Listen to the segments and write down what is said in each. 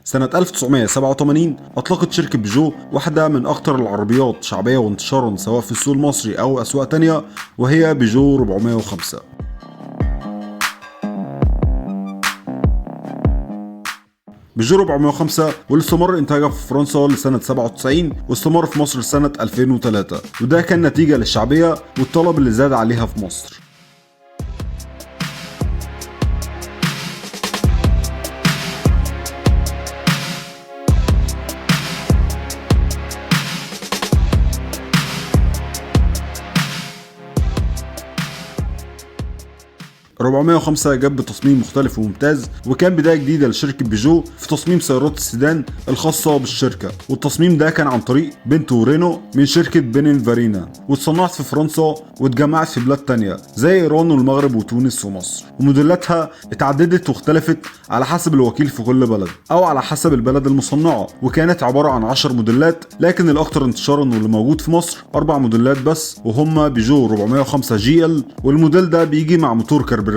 سنة 1987 أطلقت شركة بيجو واحدة من أكثر العربيات شعبية وانتشارا سواء في السوق المصري أو أسواق تانية، وهي بيجو 405. بيجو 405 واللي استمر انتاجها في فرنسا لسنة 97 واستمر في مصر لسنة 2003، وده كان نتيجة للشعبية والطلب اللي زاد عليها في مصر. 405 جاب بتصميم مختلف وممتاز، وكان بداية جديدة لشركة بيجو في تصميم سيارات السيدان الخاصة بالشركة، والتصميم ده كان عن طريق بنتو رينو من شركة بينينفارينا، واتصنعت في فرنسا واتجمعت في بلاد تانية زي إيران والمغرب وتونس ومصر، وموديلاتها اتعددت واختلفت على حسب الوكيل في كل بلد أو على حسب البلد المصنعة، وكانت عبارة عن 10 موديلات، لكن الأكثر انتشارا واللي موجود في مصر 4 موديلات بس، وهم بيجو 405 جي ال، والموديل ده بيجي مع موتور كربيراتير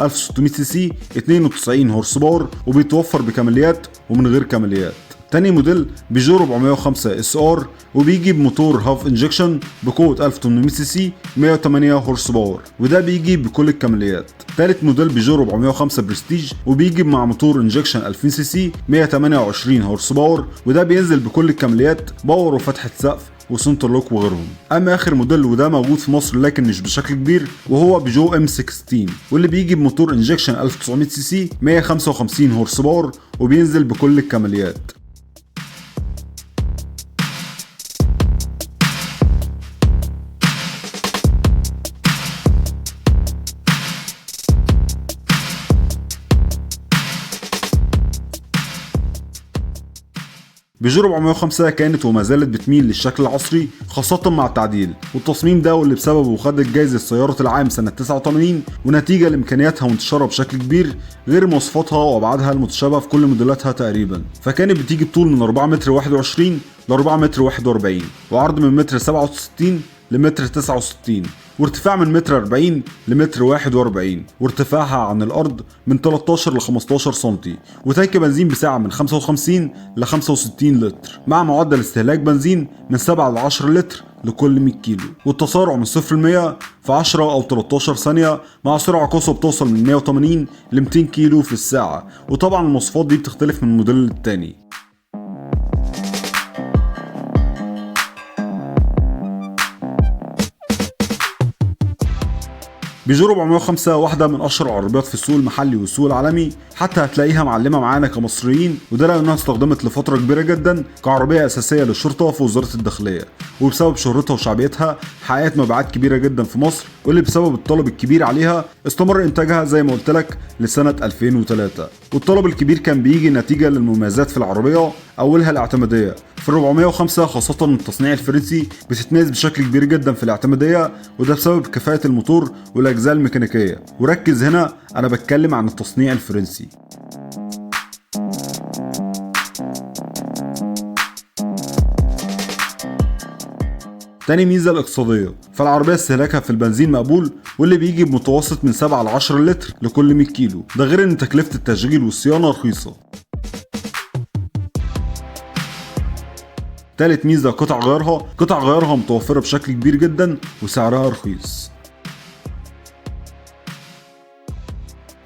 1600 سي سي 92 هورس باور، وبيتوفر بكماليات ومن غير كماليات. تاني موديل بيجو 405 اس ار، وبيجي بموتور هاف انجكشن بقوة 1800 سي سي 108 هورس باور، وده بيجي بكل الكماليات. تالت موديل بيجو 405 برستيج، وبيجي مع موتور انجكشن 2000 سي سي 128 هورس باور، وده بينزل بكل الكماليات، باور وفتحة سقف وسنتر لوك وغيرهم. اما اخر موديل وده موجود في مصر لكن مش بشكل كبير، وهو بيجو ام 16، واللي بيجي بموتور انجكشن 1900 سي سي 155 هورس باور، وبينزل بكل الكماليات. بيجو 405 كانت وما زالت بتميل للشكل العصري خاصة مع التعديل، والتصميم ده واللي بسببه خدت جايزة سيارة العام سنة 89، ونتيجة لإمكانياتها وانتشارها بشكل كبير غير مواصفاتها وأبعادها المتشابهة في كل موديلاتها تقريبا. فكانت بتيجي بطول من 4 متر 21 ل 4 متر 41، وعرض من متر 67 لمتر 69، وارتفاع من متر 40 لمتر 41، وارتفاعها عن الأرض من 13 ل 15 سنتي، وتانك بنزين بسعة من 55 ل 65 لتر، مع معدل استهلاك بنزين من 7 ل 10 لتر لكل 100 كيلو، والتسارع من 0 ل 100 في 10 أو 13 ثانية، مع سرعة قصوى بتوصل من 180 ل 200 كيلو في الساعة. وطبعا المواصفات دي بتختلف من موديل للتاني. بيجو 405 واحدة من أشهر العربيات في السوق المحلي والسوق العالمي، حتى هتلاقيها معلمة معانا كمصريين، وده لأنها استخدمت لفترة كبيرة جدا كعربية أساسية للشرطة في وزارة الداخلية، وبسبب شهرتها وشعبيتها حققت مبيعات كبيرة جدا في مصر، واللي بسبب الطلب الكبير عليها استمر إنتاجها زي ما قلت لك لسنة 2003. والطلب الكبير كان بيجي نتيجة للمميزات في العربية، أولها الاعتمادية. في 405 خاصة التصنيع الفرنسي بتتميز بشكل كبير جدا في الاعتمادية، وده بسبب كفاءة الموتور والأجزاء الميكانيكية، وركز هنا أنا بتكلم عن التصنيع الفرنسي. تاني ميزة الاقتصادية، فالعربية استهلاكها في البنزين مقبول، واللي بيجي بمتوسط من 7 ل 10 لتر لكل 100 كيلو، ده غير ان تكلفة التشغيل والصيانة رخيصة. تالت ميزة قطع غيارها متوفرة بشكل كبير جدا وسعرها رخيص.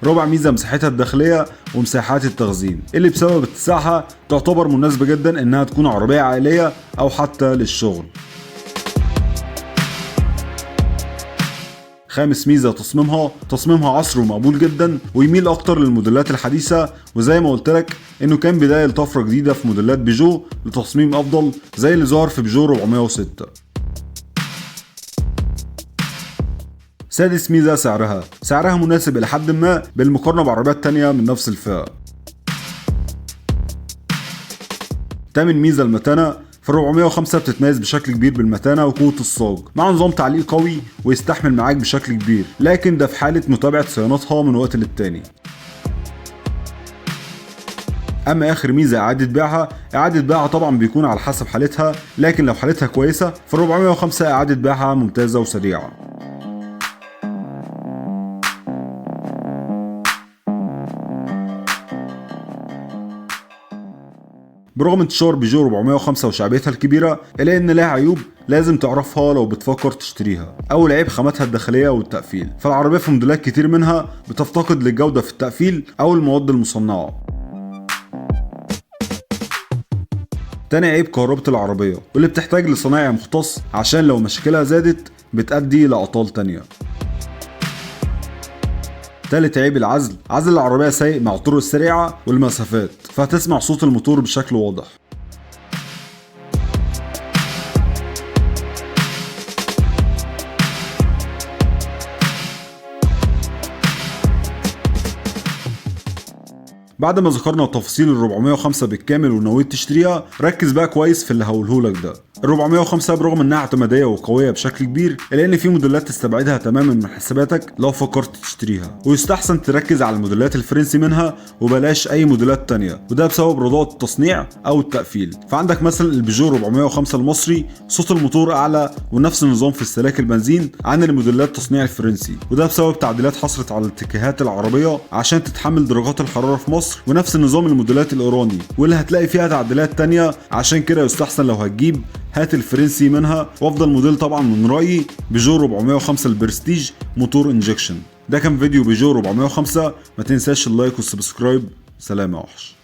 رابع ميزة مساحتها الداخلية ومساحات التخزين، اللي بسبب اتساعها تعتبر مناسبة جدا انها تكون عربية عائلية او حتى للشغل. خامس ميزة تصميمها عصري ومقبول جدا، ويميل اكتر للموديلات الحديثة، وزي ما قلت لك انه كان بداية لطفرة جديدة في موديلات بيجو لتصميم افضل زي اللي ظهر في بيجو 406. سادس ميزة سعرها مناسب الى حد ما بالمقارنة بعربيات تانية من نفس الفئة. تامن ميزة المتانة، في 405 بتتميز بشكل كبير بالمتانة وقوة الصاج، مع نظام تعليق قوي ويستحمل معاك بشكل كبير، لكن ده في حالة متابعة صيانتها من وقت للتاني. اما اخر ميزة اعادة بيعها طبعا بيكون على حسب حالتها، لكن لو حالتها كويسة في 405 اعادة بيعها ممتازة وسريعة. برغم انتشار بيجو 405 وشعبيتها الكبيرة الا ان لها عيوب لازم تعرفها لو بتفكر تشتريها. اول عيب خاماتها الداخليه والتقفيل، فالعربيه في موديلات كتير منها بتفتقد للجوده في التقفيل او المواد المصنعه. تاني عيب كهربة العربية واللي بتحتاج لصنايعي مختص عشان لو مشاكلها زادت بتأدي لأعطال تانية. تالت عيب العزل، عزل العربية سيء مع الطرق السريعة والمسافات، فهتسمع صوت الموتور بشكل واضح. بعد ما ذكرنا تفاصيل ال 405 بالكامل ونويت تشتريها، ركز بقى كويس في اللي هقولهولك ده. ال 405 برغم انها اعتماديه وقويه بشكل كبير الا ان في موديلات تستبعدها تماما من حساباتك لو فكرت تشتريها، ويستحسن تركز على الموديلات الفرنسي منها وبلاش اي موديلات تانية، وده بسبب رداءة التصنيع او التقفيل. فعندك مثلا البيجو 405 المصري صوت الموتور اعلى ونفس النظام في استهلاك البنزين عن الموديلات التصنيع الفرنسي، وده بسبب تعديلات حصلت على اتجاهات العربيه عشان تتحمل درجات الحراره في مصر، ونفس النظام الموديلات الايراني واللي هتلاقي فيها تعديلات تانية. عشان كده يستحسن لو هتجيب هات الفرنسي منها، وافضل موديل طبعا من رايي بيجو 405 البرستيج موتور انجكشن. ده كان فيديو بيجو 405، ما تنساش اللايك والسبسكرايب. سلام يا وحش.